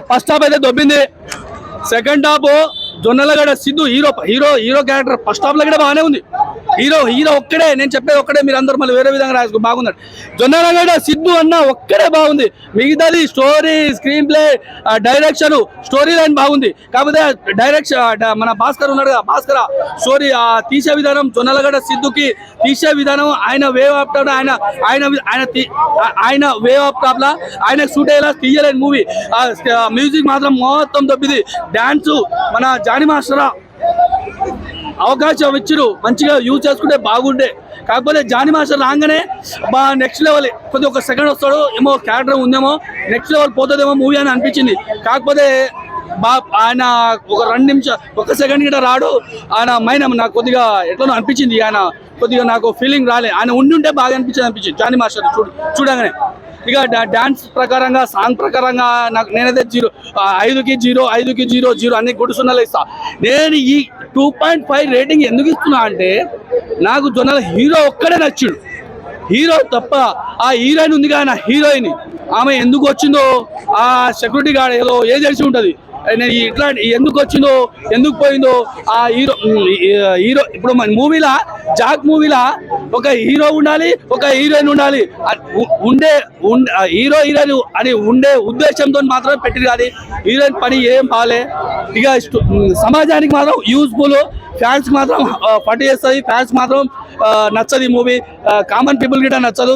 First half అయితే దొబ్బింది. Second half Jonnalagadda Siddhu hero hero hero character first half లో కూడా బాగానే ఉంది. హీరో హీరో ఒక్కడే, నేను చెప్పేది ఒక్కడే, మీరు అందరూ మళ్ళీ వేరే విధంగా రాసుకో బాగున్నాడు. జొన్నలగడ సిద్ధు అన్న ఒక్కడే బాగుంది. మిగతాది story, screen play, direction, story line బాగుంది. కాకపోతే డైరెక్షన్ మన భాస్కర్ ఉన్నాడు కదా, భాస్కర్ స్టోరీ తీసే విధానం, జొన్నలగడ సిద్ధుకి తీసే విధానం, ఆయన వేవ్ ఆఫ్ టాప్ ఆయన ఆయన ఆయన వేవ్ ఆఫ్ టాప్ లా ఆయన షూట్ అయ్యేలా తీయలేని మూవీ. మ్యూజిక్ మాత్రం మొత్తం దొబ్బింది. డాన్స్ మన జానీ మాస్టరా అవకాశం ఇచ్చిరు, మంచిగా యూజ్ చేసుకుంటే బాగుండే. కాకపోతే జానీ మాస్టర్ రాగానే నెక్స్ట్ లెవెల్, కొద్దిగా ఒక సెకండ్ వస్తాడు ఏమో, క్యారెక్టర్ ఉందేమో, నెక్స్ట్ లెవెల్ పోతుందేమో మూవీ అని అనిపించింది. కాకపోతే ఆయన ఒక 2 నిమిషాలు, 1 సెకండ్ గిట్ట రాడు ఆయన. నాకు కొద్దిగా ఎట్లా అనిపించింది, ఆయన కొద్దిగా నాకు ఫీలింగ్ రాలే. ఆయన ఉండుంటే బాగా అనిపించింది జానీ మాస్టర్ చూడగానే. ఇక డాన్స్ ప్రకారంగా, సాంగ్ ప్రకారంగా నాకు నేనైతే 0, 5కి 0 అన్ని గుడి సున్నాలు ఇస్తా. నేను ఈ 2.5 రేటింగ్ ఎందుకు ఇస్తున్నా అంటే, నాకు జొన్నల హీరో ఒక్కడే నచ్చుడు. హీరో తప్ప ఆ హీరోయిన్ ఉంది కానీ, హీరోయిన్ ఆమె ఎందుకు వచ్చిందో, ఆ సెక్యూరిటీ గార్డ్ ఏదో తెలిసి ఉంటుంది. నేను ఇట్లా ఎందుకు వచ్చిందో, ఎందుకు పోయిందో ఆ హీరో ఇప్పుడు మన మూవీలా, జాక్ మూవీలా ఒక హీరో ఉండాలి, ఒక హీరోయిన్ ఉండాలి. హీరో హీరోయిన్ అని ఉండే ఉద్దేశంతో మాత్రమే పెట్టింది. కానీ హీరోయిన్ పని ఏం బాగాలే. ఇక సమాజానికి మాత్రం యూజ్ఫుల్, ఫ్యాన్స్ మాత్రం పట్టు చేస్తుంది, ఫ్యాన్స్ మాత్రం నచ్చదు ఈ మూవీ. కామన్ పీపుల్ గిట్ట నచ్చదు.